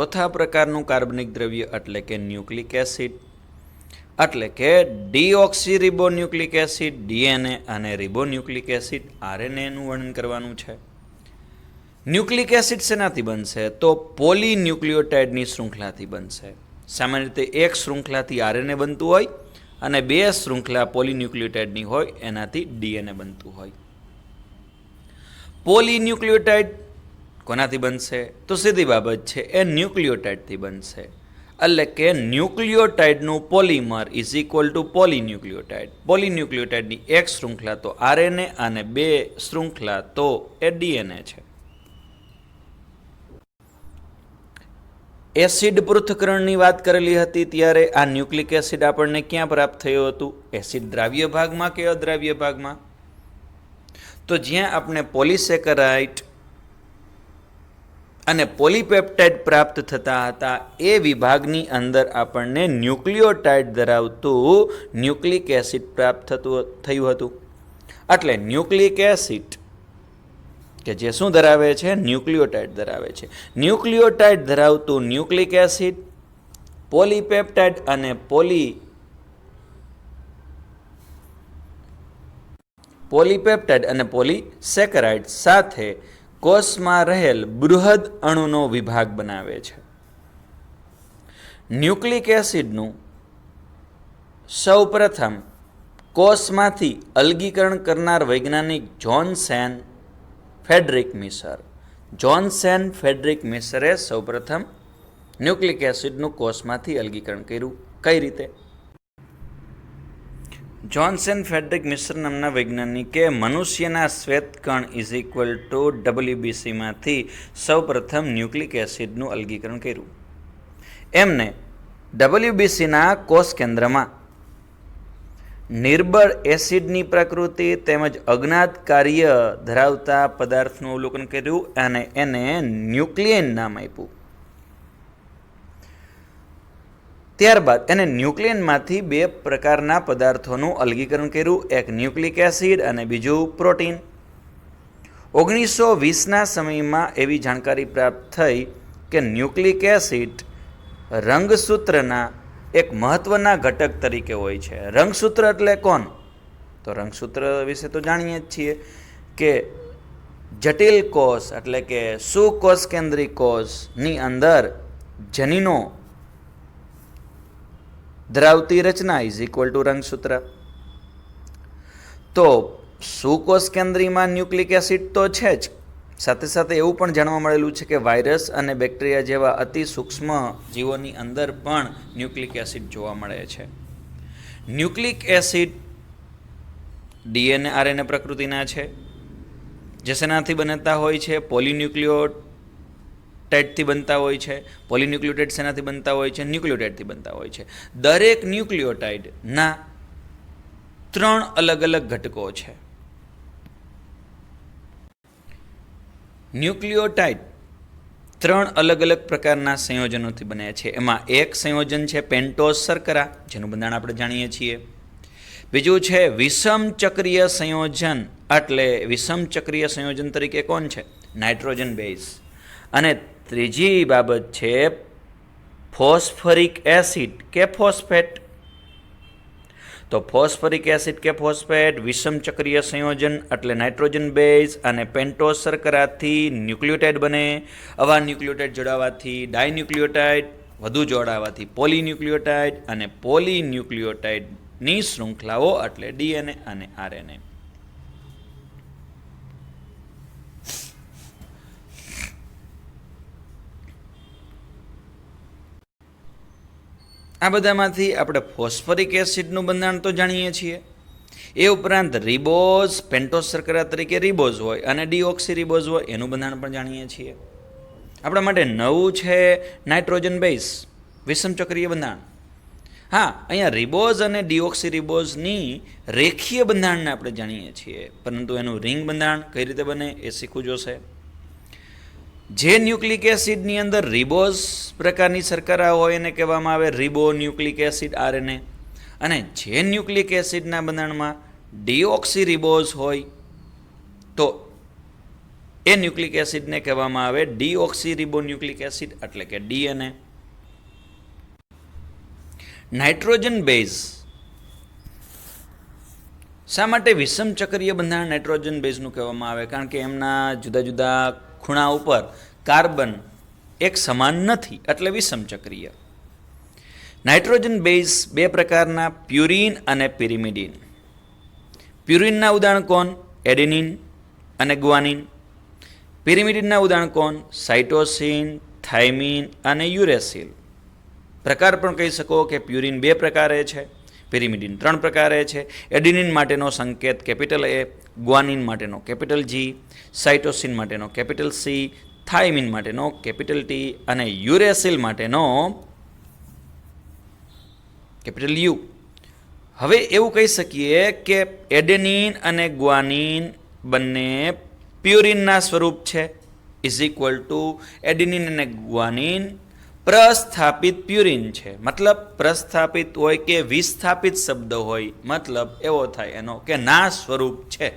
ચોથા પ્રકારનું કાર્બનિક દ્રવ્ય એટલે કે ન્યુક્લિક એસિડ, એટલે કે ડીઓક્સીરિબોન્યુક્લિક એસિડ ડીએનએ અને રિબોન્યુક્લિક એસિડ આરએનએનું વર્ણન કરવાનું છે. ન્યુક્લિક એસિડ શેનાથી બનશે? તો પોલીન્યુક્લિયોટાઇડની શૃંખલાથી બનશે. સામાન્ય રીતે એક શૃંખલાથી આરએનએ બનતું હોય અને બે શૃંખલા પોલીન્યુક્લિયોટાઇડની હોય એનાથી ડીએનએ બનતું હોય. પોલીન્યુક્લિયોટાઇડ કોનાથી બનશે? તો સીધી બાબત છે, એ ન્યુક્લિયોટાઇડથી બનશે. એટલે કે ન્યુક્લિયોટાઇડનું પોલીમર ઇઝ ઇક્વલ ટુ પોલીન્યુક્લિયોટાઇડ. પોલીન્યુક્લિયોટાઇડની એક શૃંખલા તો આરએનએ અને બે શૃંખલા તો એ ડીએનએ છે. એસિડ પૃથ્થકરણની વાત કરેલી હતી ત્યારે આ ન્યુક્લિક એસિડ આપણને ક્યાં પ્રાપ્ત થયું હતું? એસિડ દ્રાવ્ય ભાગમાં કે અદ્રાવ્ય ભાગમાં? તો જ્યાં આપણે પોલિસેકરાઇડ અને પોલીપેપ્ટાઇડ પ્રાપ્ત થતા હતા એ વિભાગની અંદર આપણને ન્યુક્લિયોટાઇડ ધરાવતું ન્યુક્લિક એસિડ પ્રાપ્ત થયું હતું. એટલે ન્યુક્લિક એસિડ કે જે શું ધરાવે છે? ન્યુક્લિયોટાઇડ ધરાવે છે. ન્યુક્લિયોટાઇડ ધરાવતું ન્યુક્લિક એસિડ પોલીપેપ્ટાઇડ અને પોલીપેપ્ટાઇડ અને પોલીસેકરાઇડ સાથે કોષમાં રહેલ બૃહદ અણુનો વિભાગ બનાવે છે. ન્યુક્લિક એસિડનું સૌપ્રથમ કોષમાંથી અલગીકરણ કરનાર વૈજ્ઞાનિક જોન્સેન ફેડરિક મિસરે સૌપ્રથમ ન્યુક્લિક એસિડનું કોષમાંથી અલગીકરણ કર્યું. કઈ રીતે? જોન્સન ફેડરિક મિસર નામના વૈજ્ઞાનિકે મનુષ્યના શ્વેતકણ ઇઝ ઇક્વલ ટુ WBCમાંથી સૌપ્રથમ ન્યુક્લિક એસિડનું અલગીકરણ કર્યું. એમને WBCના કોષ કેન્દ્રમાં નિર્બળ એસિડની પ્રકૃતિ તેમજ અજ્ઞાત કાર્ય ધરાવતા પદાર્થનું અવલોકન કર્યું અને એને ન્યુક્લિયન નામ આપ્યું. ત્યારબાદ એને ન્યુક્લિયનમાંથી બે પ્રકારના પદાર્થોનું અલગીકરણ કર્યું, એક ન્યુક્લિક એસિડ અને બીજું પ્રોટીન. 1920ના સમયમાં એવી જાણકારી પ્રાપ્ત થઈ કે ન્યુક્લિક એસિડ રંગસૂત્રના એક મહત્વના ઘટક તરીકે હોય છે. રંગસૂત્ર એટલે કોણ? તો રંગસૂત્ર વિશે તો જાણીએ જ છીએ કે જટિલ કોષ એટલે કે સુકોષ કેન્દ્રી કોષની અંદર જનીનો ધરાવતી રચના ઇઝ ઇક્વલ ટુ રંગસૂત્ર. તો સુકોષ કેન્દ્રીમાં ન્યુક્લિક એસિડ તો છે જ, સાથે સાથે એવું પણ જાણવા મળેલું છે કે વાયરસ અને બેક્ટેરિયા જેવા અતિ સૂક્ષ્મ જીવોની અંદર પણ ન્યુક્લિક એસિડ જોવા મળે છે. ન્યુક્લિક એસિડ ડીએનએ આરએનએ પ્રકૃતિના છે, જે શેનાથી બનતા હોય છે? પોલીન્યુક્લિયોટાઇડથી બનતા હોય છે. પોલીન્યુક્લિયોટાઇડ શેનાથી બનતા હોય છે? ન્યુક્લિયોટાઇડથી બનતા હોય છે. દરેક ન્યુક્લિયોટાઇડના 3 અલગ અલગ ઘટકો છે. ન્યુક્લિયોટાઇડ 3 અલગ અલગ પ્રકારના સંયોજનોથી બને છે. એમાં એક સંયોજન છે પેન્ટોઝ શર્કરા, જેનું બંધારણ આપણે જાણીએ છીએ. બીજું છે વિષમ ચક્રીય સંયોજન, એટલે વિષમ ચક્રીય સંયોજન તરીકે કોણ છે? Nitrogen base. અને ત્રીજી બાબત છે ફોસ્ફરિક એસિડ કે ફોસ્ફેટ. તો ફોસ્ફરિક એસિડ કે ફોસ્ફેટ વિષમ ચક્રીય સંયોજન એટલે નાઇટ્રોજન બેઝ અને પેન્ટોઝ શર્કરાથી ન્યુક્લિયોટાઇડ બને. આવા ન્યુક્લિયોટાઇડ જોડાવાથી ડાયન્યુક્લિયોટાઇડ, વધુ જોડાવાથી પોલીન્યુક્લિયોટાઇડ અને પોલીન્યુક્લિયોટાઇડની શૃંખલાઓ એટલે ડીએનએ અને આરએનએ. આ બધામાંથી આપણે ફોસ્ફરિક એસિડનું બંધારણ તો જાણીએ છીએ. એ ઉપરાંત રિબોઝ પેન્ટોઝ શર્કરા તરીકે રિબોઝ હોય અને ડીઓક્સીરિબોઝ હોય એનું બંધારણ પણ જાણીએ છીએ. આપણા માટે નવું છે નાઇટ્રોજન બેઝ વિષમ ચક્રીય બંધારણ. હા, અહીંયા રિબોઝ અને ડીઓક્સીરિબોઝની રેખીય બંધારણને આપણે જાણીએ છીએ, પરંતુ એનું રિંગ બંધારણ કઈ રીતે બને એ શીખવું જોશે. જે ન્યુક્લિક એસિડની અંદર રિબોઝ પ્રકારની શર્કરા હોય એને કહેવામાં આવે રિબો ન્યુક્લિક એસિડ આરએનએ, અને જે ન્યુક્લિક એસિડના બંધારણમાં ડીઓક્સીરિબોઝ હોય તો એ ન્યુક્લિક એસિડને કહેવામાં આવે ડીઓક્સીરિબોન્યુક્લિક એસિડ એટલે કે DNA. Nitrogen base. શા માટે વિષમ ચક્રીય બંધારણ નાઇટ્રોજન બેઝનું કહેવામાં આવે? કારણ કે એમના જુદા જુદા ખૂણા ઉપર કાર્બન એક સમાન નથી એટલે વિષમ ચક્રીય. નાઇટ્રોજન બેઝ બે પ્રકારના, પ્યુરિન અને પિરિમિડિન. પ્યુરિનના ઉદાહરણ કોણ? એડેનિન અને ગ્વાનિન. પિરિમિડિનના ઉદાહરણ કોણ? સાઇટોસિન, થાઇમિન અને યુરેસિલ. પ્રકાર પણ કહી શકો કે પ્યુરિન 2 પ્રકારે છે, પિરિમિડિન 3 પ્રકારે છે. એડેનિન માટેનો સંકેત કેપિટલ A, ગ્વાનિન માટેનો કેપિટલ G, સાઇટોસિન માટેનો કેપિટલ C, થાઇમિન માટેનો કેપિટલ T અને યુરેસિલ માટેનો કેપિટલ U. હવે એવું કહી શકીએ કે એડેનિન અને ગ્વાનિન બંને પ્યુરિનના સ્વરૂપ છે, ઇઝ ઇક્વલ ટુ એડેનિન અને ગ્વાનિન પ્રસ્થાપિત પ્યુરિન છે. મતલબ પ્રસ્થાપિત હોય કે વિસ્થાપિત શબ્દ હોય, મતલબ એવો થાય એનો કે ના સ્વરૂપ છે.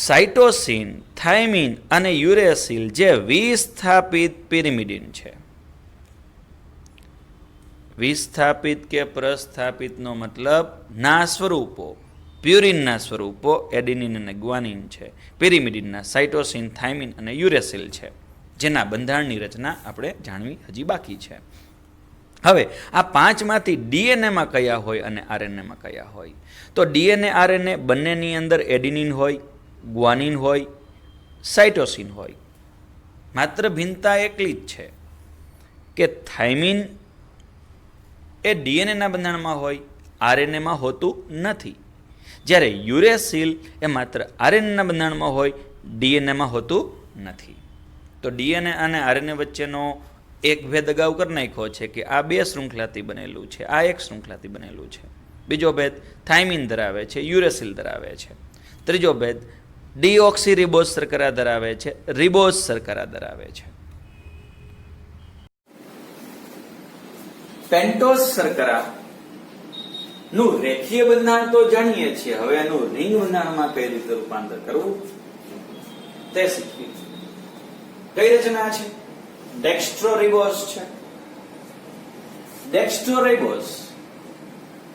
સાઇટોસિન, થાઇમિન અને યુરેસિલ જે વિસ્થાપિત પિરિમિડિન છે. વિસ્થાપિત કે પ્રસ્થાપિતનો મતલબ ના સ્વરૂપો. પ્યુરિનના સ્વરૂપો એડેનિન અને ગ્વાનિન છે, પિરિમિડિનના સાઇટોસિન, થાઇમિન અને યુરેસિલ છે, જેના બંધારણની રચના આપણે જાણવી હજી બાકી છે. હવે આ 5માંથી ડીએનએમાં કયા હોય અને આરએનએમાં કયા હોય? તો ડીએનએ આરએનએ બંનેની અંદર એડેનિન હોય, ગ્વાનિન હોય, સાઇટોસિન હોય. માત્ર ભિન્નતા એટલી જ છે કે થાઇમિન એ ડીએનએના બંધારણમાં હોય, આરએનએમાં હોતું નથી. જ્યારે યુરેસિલ એ માત્ર આરએનએના બંધારણમાં હોય, ડીએનએમાં હોતું નથી. તો ડીએનએ અને આરએનએ વચ્ચેનો એક ભેદ અગાઉ કરી નાખ્યો છે કે આ 2 શૃંખલાથી બનેલું છે, આ 1 શૃંખલાથી બનેલું છે. બીજો ભેદ થાઇમિન ધરાવે છે, યુરેસિલ ધરાવે છે. ત્રીજો ભેદ ડીઓક્સીરિબોઝ શર્કરા ધરાવે છે, રિબોઝ શર્કરા ધરાવે છે. પેન્ટોઝ શર્કરા નું રેખીય બંધારણ તો જાણીએ છીએ, હવે એનું રિંગ બંધારણમાં કઈ રીતે રૂપાંતર કરવું તે શીખીએ. કઈ રચના છે? ડેક્સ્ટ્રોરિબોઝ છે. ડેક્સ્ટ્રોરિબોઝ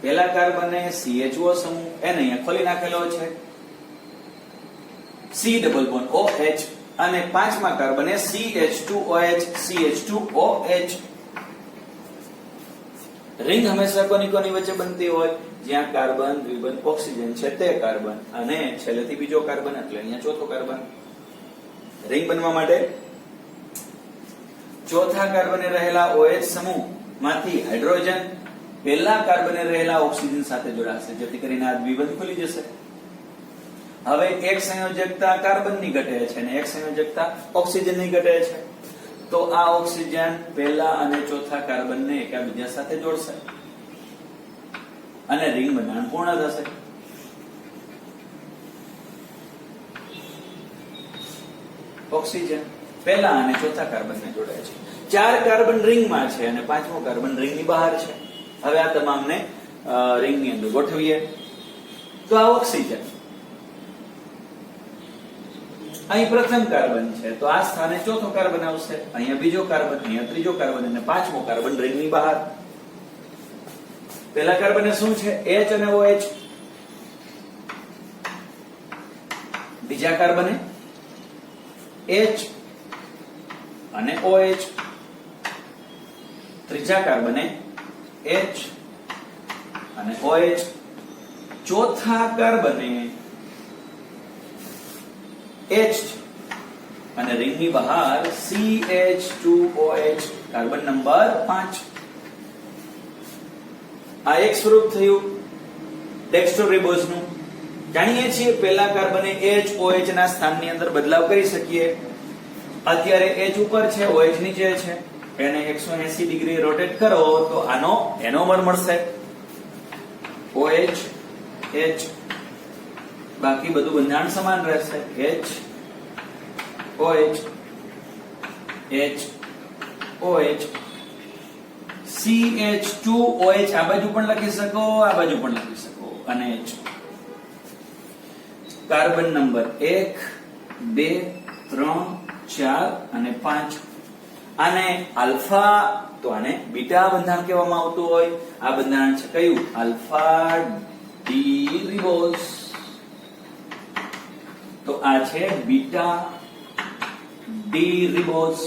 પહેલા કાર્બને CHO સમૂહ એને અહીંયા ખોલી નાખેલો છે, C ડબલ બોન્ડ OH, અને 5મા કાર્બને CH2OH CH2OH. રિંગ હંમેશા કોની વચ્ચે બનતી હોય? જ્યાં કાર્બન, દ્વિબંધ, ઓક્સિજન છે તે કાર્બન અને છેલ્લેથી બીજો કાર્બન એટલે અહીંયા ચોથો કાર્બન. રિંગ બનવા માટે ચોથા કાર્બને રહેલા OH સમૂહ માંથી હાઇડ્રોજન પહેલા કાર્બને રહેલા ઓક્સિજન સાથે જોડાશે, જેથી કરીને આ દ્વિબંધ ખુલી જશે. હવે એક સંયોજકતા કાર્બનની ઘટે છે અને એક સંયોજકતા ઓક્સિજનની ઘટે છે. તો આ ઓક્સિજન પહેલા અને ચોથા કાર્બનને એકબીજા સાથે જોડશે અને રિંગ બંધારણ પૂર્ણ થશે. ઓક્સિજન પહેલા અને ચોથા કાર્બનને જોડે છે. 4 કાર્બન રિંગમાં છે અને 5મો કાર્બન રિંગની બહાર છે. હવે આ તમામને રિંગની અંદર ગોઠવીએ તો આ ઓક્સિજન અહીં પ્રથમ કાર્બન છે, તો આ સ્થાને ચોથો કાર્બન આવશે, અહીંયા બીજો કાર્બન, અહીંયા ત્રીજો કાર્બન અને 5મો કાર્બન રિંગની બહાર. પહેલા કાર્બને શું છે? H અને OH. બીજા કાર્બને H અને OH. ત્રીજા કાર્બને H અને OH. ચોથા કાર્બને H અને રિંગની બહાર CH2OH, કાર્બન નંબર 5. આ એક સ્વરૂપ થયું ડેક્સ્ટ્રોરિબોઝનું. જાણીએ છીએ પહેલા કાર્બને H OH ના સ્થાનની અંદર બદલાવ કરી શકીએ. અત્યારે H ઉપર છે, OH નીચે છે, એને 180 ડિગ્રી રોટેટ કરો તો આનો એનોમર મળશે. OH H, બાકી બધું બંધારણ સમાન રહેશે. H OH H OH CH2OH આ બાજુ પણ લખી શકો, આ બાજુ પણ લખી શકો અને H. કાર્બન નંબર 1 2 3 4 અને 5. આને આલ્ફા તો આને બીટા બંધારણ કહેવામાં આવતું હોય. આ બંધારણ છે કયું? Alpha D ribose. તો આ છે beta D ribose.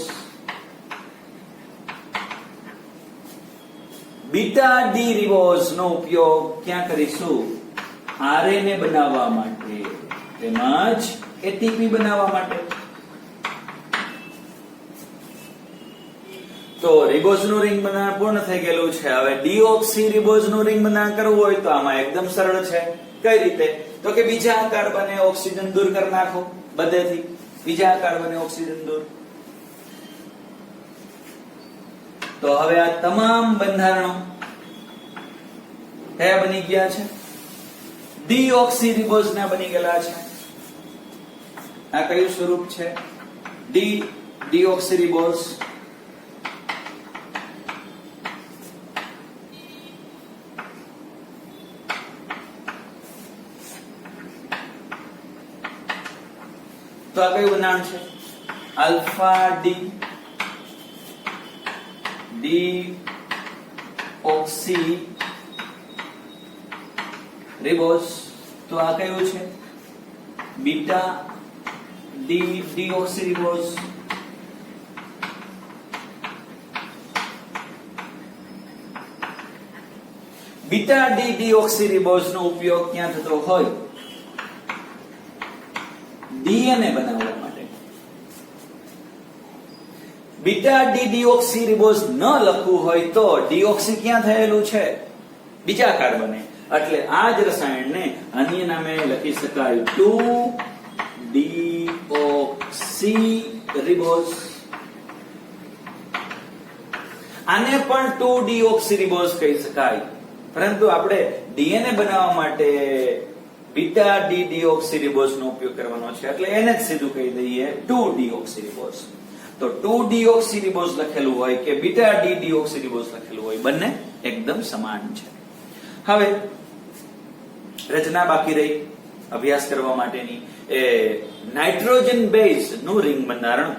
Beta D ribose નો ઉપયોગ ક્યાં કરીશું? આરએનએ બનાવવા માટે તેમજ એટીપી બનાવવા માટે. તો રિબોઝ નું રિંગ બંધારણ પૂર્ણ થઈ ગયેલું છે. હવે ડીઓક્સી રિબોઝ નું રિંગ બંધારણ કરવું હોય તો આમાં એકદમ સરળ છે. કઈ રીતે? તો કે બીજા કાર્બને ઓક્સિજન દૂર કરી નાખો બધેથી. બીજા કાર્બને ઓક્સિજન દૂર. તો હવે આ તમામ બંધારણો કયા બની ગયા છે? ડીઓક્સી રિબોઝ ના બની ગયેલા છે. આ કયું સ્વરૂપ છે? Deoxyribose. તો આ કયું બંધારણ છે? Alpha deoxyribose. તો આ કયું છે? Beta deoxyribose. Beta deoxyribose નો ઉપયોગ ક્યાં થતો હોય? ડીએનએ બનાવવા માટે. બીટા ડી ઓક્સી રિબોઝ ન લખવું હોય તો ડીઓક્સી ક્યાં થયેલું છે? બીજા કાર્બને. એટલે આ જ રસાયણને અન્ય નામે લખી શકાય 2-ડીઓક્સી રિબોઝ. આને પણ 2-ડીઓક્સી રિબોઝ કહી શકાય. પરંતુ આપણે ડીએનએ બનાવવા માટે બીટા ડીઓક્સી રિબોઝ નો ઉપયોગ કરવાનો છે એટલે એને જ સીધું કહી દઈએ 2-ડીઓક્સી રિબોઝ. તો 2-ડીઓક્સી રિબોઝ લખેલું હોય કે બીટા ડીઓક્સી રિબોઝ લખેલું હોય, બંને એકદમ સમાન છે. હવે રચના બાકી રહી અભ્યાસ કરવા માટેની. એ નાઇટ્રોજન બેઝ નું રિંગ બંધારણ